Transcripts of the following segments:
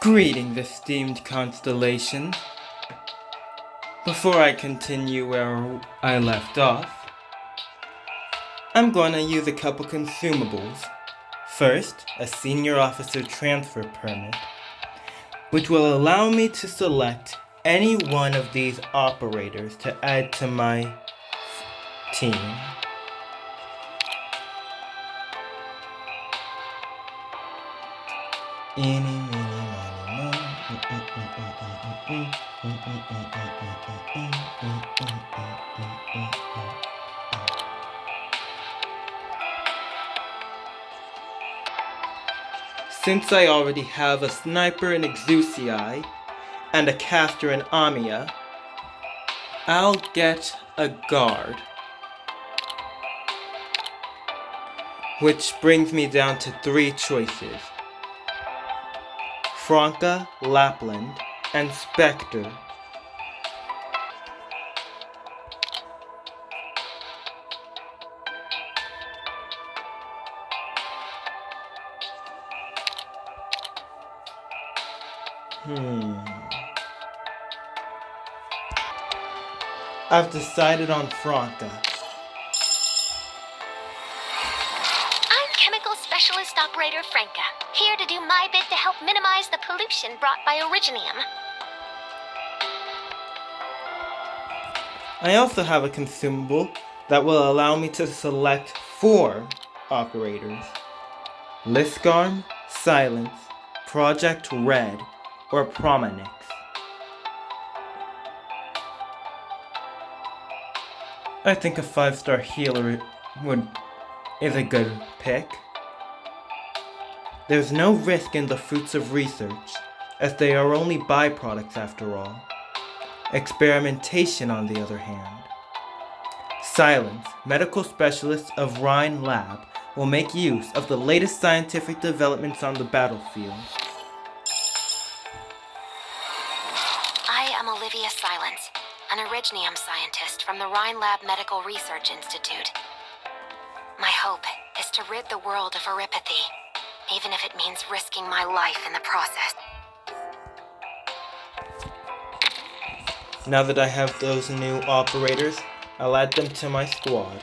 Greetings, esteemed constellation. Before I continue where I left off, I'm going to use a couple consumables. First, a senior officer transfer permit, which will allow me to select any one of these operators to add to my team. Eeny, meeny, miny, moe. Since I already have a sniper in Exusii and a caster in Amia, I'll get a guard. Which brings me down to 3 choices. Franca, Lapland, and Spectre. I've decided on Franca. I'm Chemical Specialist Operator Franca, here to do my bit to help minimize the pollution brought by originium. I also have a consumable that will allow me to select 4 operators. Liskarm, Silence, Project Red, or Prominix. I think a 5-star healer is a good pick. There's no risk in the fruits of research, as they are only byproducts after all. Experimentation, on the other hand. Silence, medical specialist of Rhine Lab, will make use of the latest scientific developments on the battlefield. I am Olivia Silence, an originium scientist from the Rhine Lab Medical Research Institute. My hope is to rid the world of oripathy, even if it means risking my life in the process. Now that I have those new operators, I'll add them to my squad.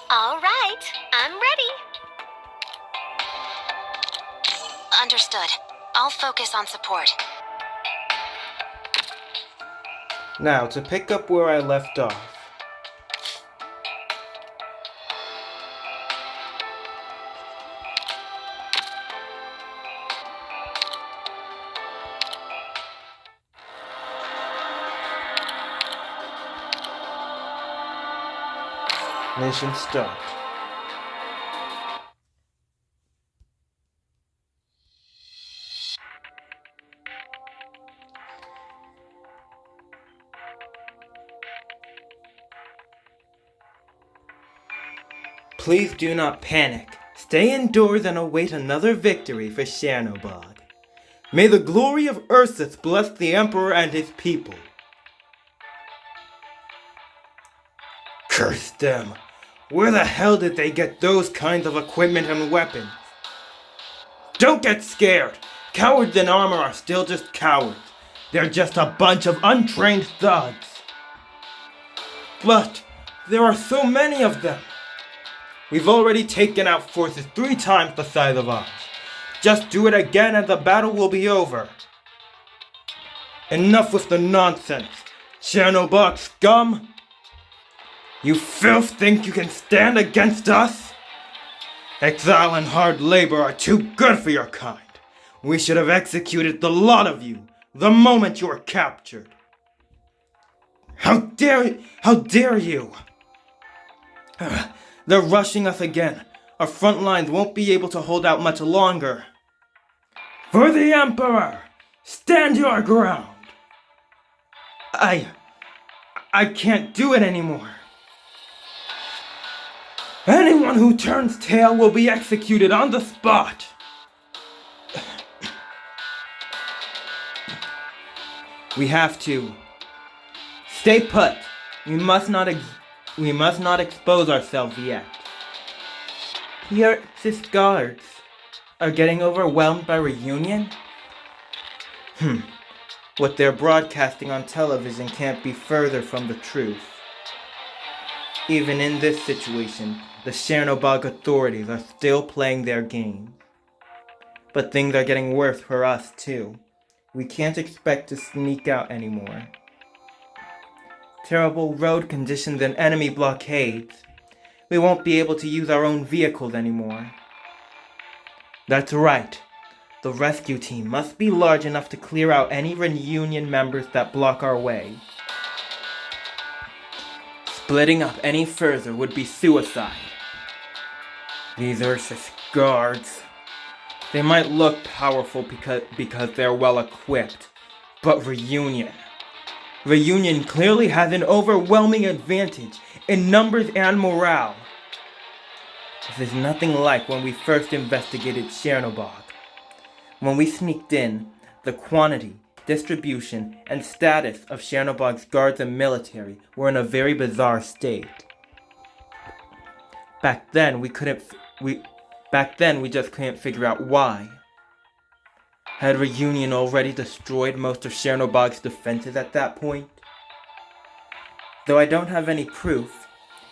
All right, I'm ready. Understood. I'll focus on support. Now, to pick up where I left off. Mission start. Please do not panic. Stay indoors and await another victory for Chernobog. May the glory of Ursus bless the Emperor and his people. Curse them! Where the hell did they get those kinds of equipment and weapons? Don't get scared! Cowards in armor are still just cowards. They're just a bunch of untrained thugs. But there are so many of them. We've already taken out forces 3 times the size of ours. Just do it again and the battle will be over. Enough with the nonsense, Chernobog scum! You filth think you can stand against us? Exile and hard labor are too good for your kind. We should have executed the lot of you the moment you were captured. How dare you! They're rushing us again. Our front lines won't be able to hold out much longer. For the Emperor! Stand your ground! I can't do it anymore. Anyone who turns tail will be executed on the spot. We have to. Stay put. We must not expose ourselves yet. The Earth's guards are getting overwhelmed by reunion? What they're broadcasting on television can't be further from the truth. Even in this situation, the Chernobog authorities are still playing their game. But things are getting worse for us too. We can't expect to sneak out anymore. Terrible road conditions and enemy blockades. We won't be able to use our own vehicles anymore. That's right. The rescue team must be large enough to clear out any reunion members that block our way. Splitting up any further would be suicide. These Ursus guards. They might look powerful because they're well equipped, but Reunion clearly has an overwhelming advantage in numbers and morale. This is nothing like when we first investigated Chernobog. When we sneaked in, the quantity, distribution, and status of Chernobog's guards and military were in a very bizarre state. Back then we just couldn't figure out why. Had Reunion already destroyed most of Chernobog's defenses at that point? Though I don't have any proof,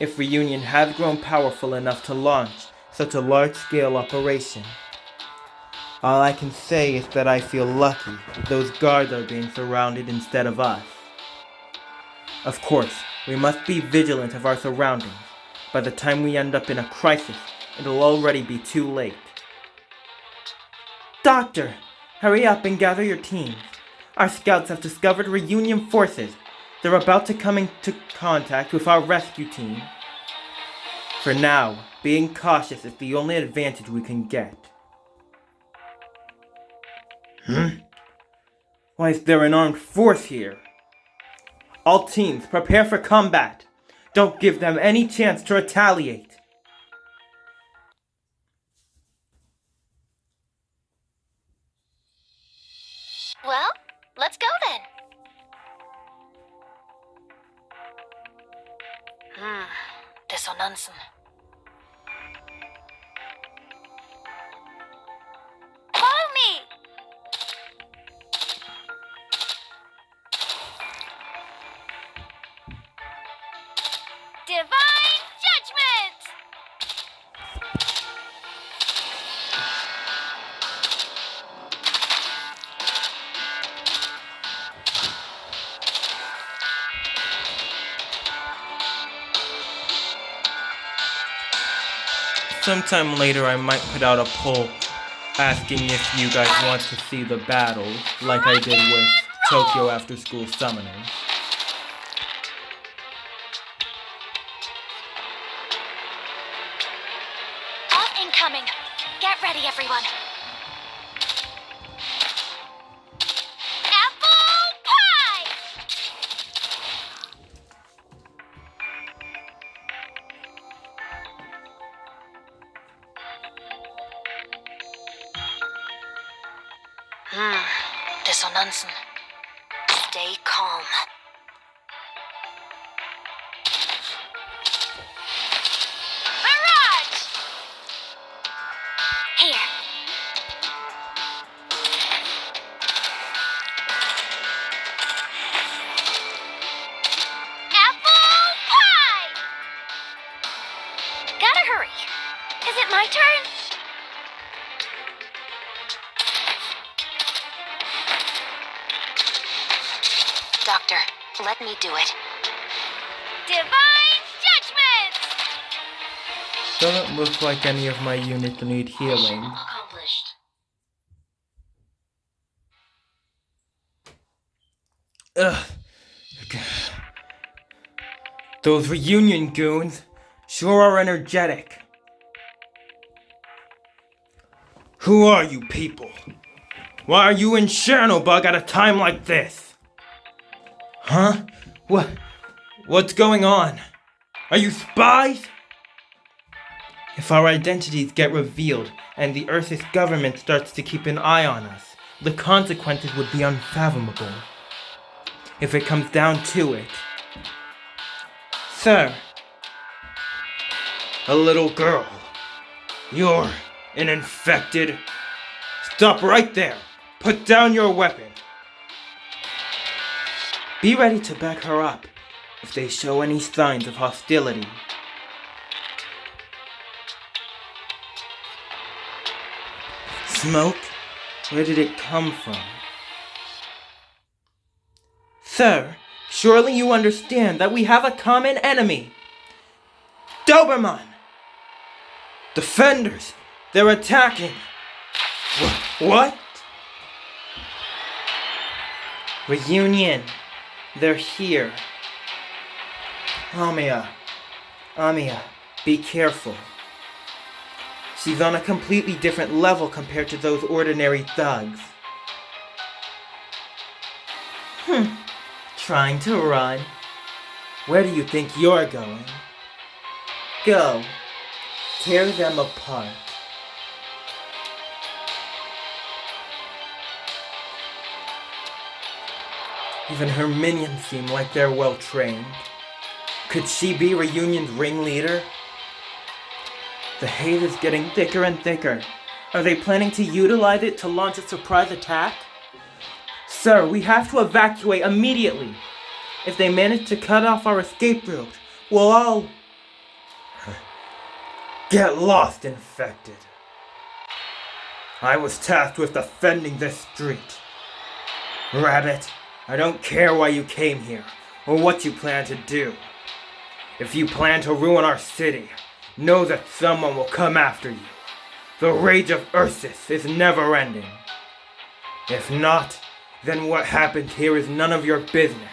if Reunion has grown powerful enough to launch such a large-scale operation. All I can say is that I feel lucky that those guards are being surrounded instead of us. Of course, we must be vigilant of our surroundings. By the time we end up in a crisis, it'll already be too late. Doctor, hurry up and gather your teams. Our scouts have discovered Reunion forces. They're about to come into contact with our rescue team. For now, being cautious is the only advantage we can get. Why is there an armed force here? All teams, prepare for combat. Don't give them any chance to retaliate. Well, let's go then. Dissonansen. Follow me! Divine Judgment! Sometime later I might put out a poll asking if you guys want to see the battle, like I did with Tokyo After School Summoners. Off incoming! Get ready, everyone! Apple pie! Dissonansen. Stay calm. Barrage! Here. Apple pie! Gotta hurry. Is it my turn? Doctor, let me do it. Divine Judgment! Doesn't look like any of my units need healing. Accomplished. Ugh. Those Reunion goons sure are energetic. Who are you people? Why are you in Chernobog at a time like this? Huh? What's going on? Are you spies? If our identities get revealed and the Earth's government starts to keep an eye on us, the consequences would be unfathomable. If it comes down to it. Sir. A little girl. You're an infected. Stop right there. Put down your weapon. Be ready to back her up if they show any signs of hostility. Smoke? Where did it come from? Sir, surely you understand that we have a common enemy. Doberman! Defenders! They're attacking! What? Reunion! They're here. Amiya, be careful. She's on a completely different level compared to those ordinary thugs. Trying to run? Where do you think you're going? Go. Tear them apart. Even her minions seem like they're well trained. Could she be Reunion's ringleader? The hate is getting thicker and thicker. Are they planning to utilize it to launch a surprise attack? Sir, we have to evacuate immediately. If they manage to cut off our escape route, we'll all... Get lost, infected. I was tasked with defending this street. Rabbit, I don't care why you came here, or what you plan to do. If you plan to ruin our city, know that someone will come after you. The rage of Ursus is never ending. If not, then what happens here is none of your business.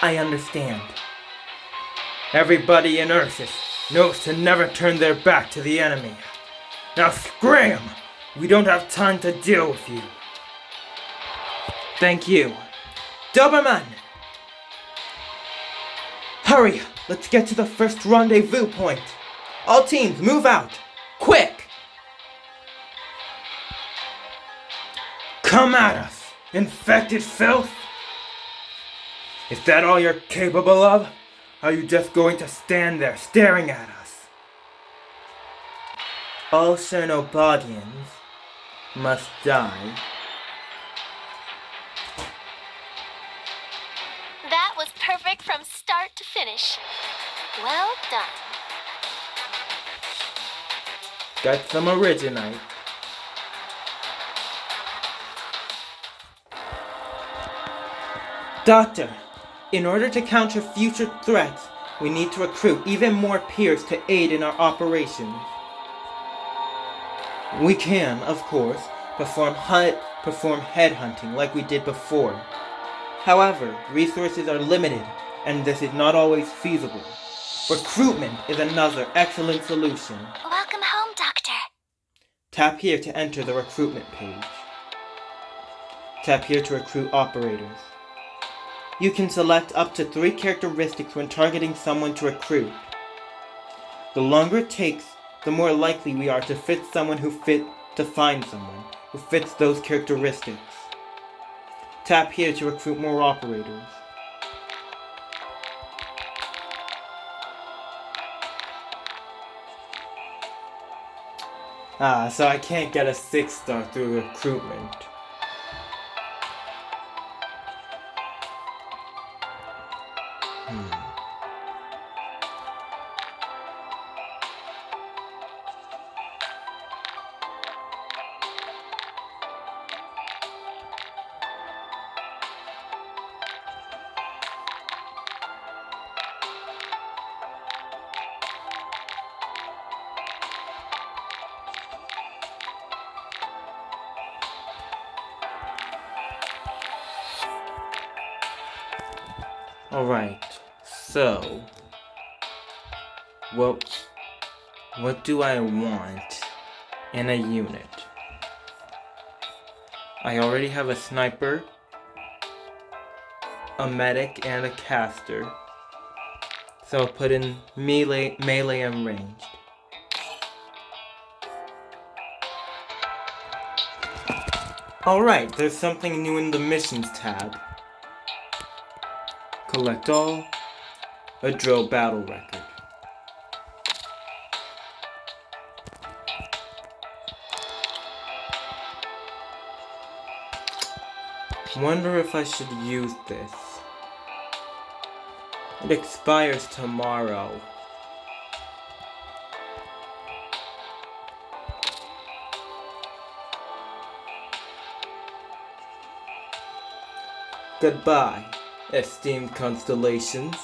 I understand. Everybody in Ursus knows to never turn their back to the enemy. Now scram! We don't have time to deal with you. Thank you. Doberman! Hurry! Let's get to the first rendezvous point. All teams, move out! Quick! Come at us, infected filth! Is that all you're capable of? Are you just going to stand there staring at us? All Chernobylians must die. That was perfect from start to finish. Well done. Got some Arknights. Doctor, in order to counter future threats, we need to recruit even more peers to aid in our operations. We can, of course, perform headhunting like we did before. However, resources are limited, and this is not always feasible. Recruitment is another excellent solution. Welcome home, Doctor. Tap here to enter the recruitment page. Tap here to recruit operators. You can select up to 3 characteristics when targeting someone to recruit. The longer it takes, the more likely we are to find someone who fits those characteristics. Tap here to recruit more operators. So I can't get a 6-star through recruitment. Alright, so what do I want in a unit? I already have a sniper, a medic, and a caster. So I'll put in melee and ranged. Alright, there's something new in the missions tab. Collect all, a drill battle record. Wonder if I should use this. It expires tomorrow. Goodbye, esteemed constellations.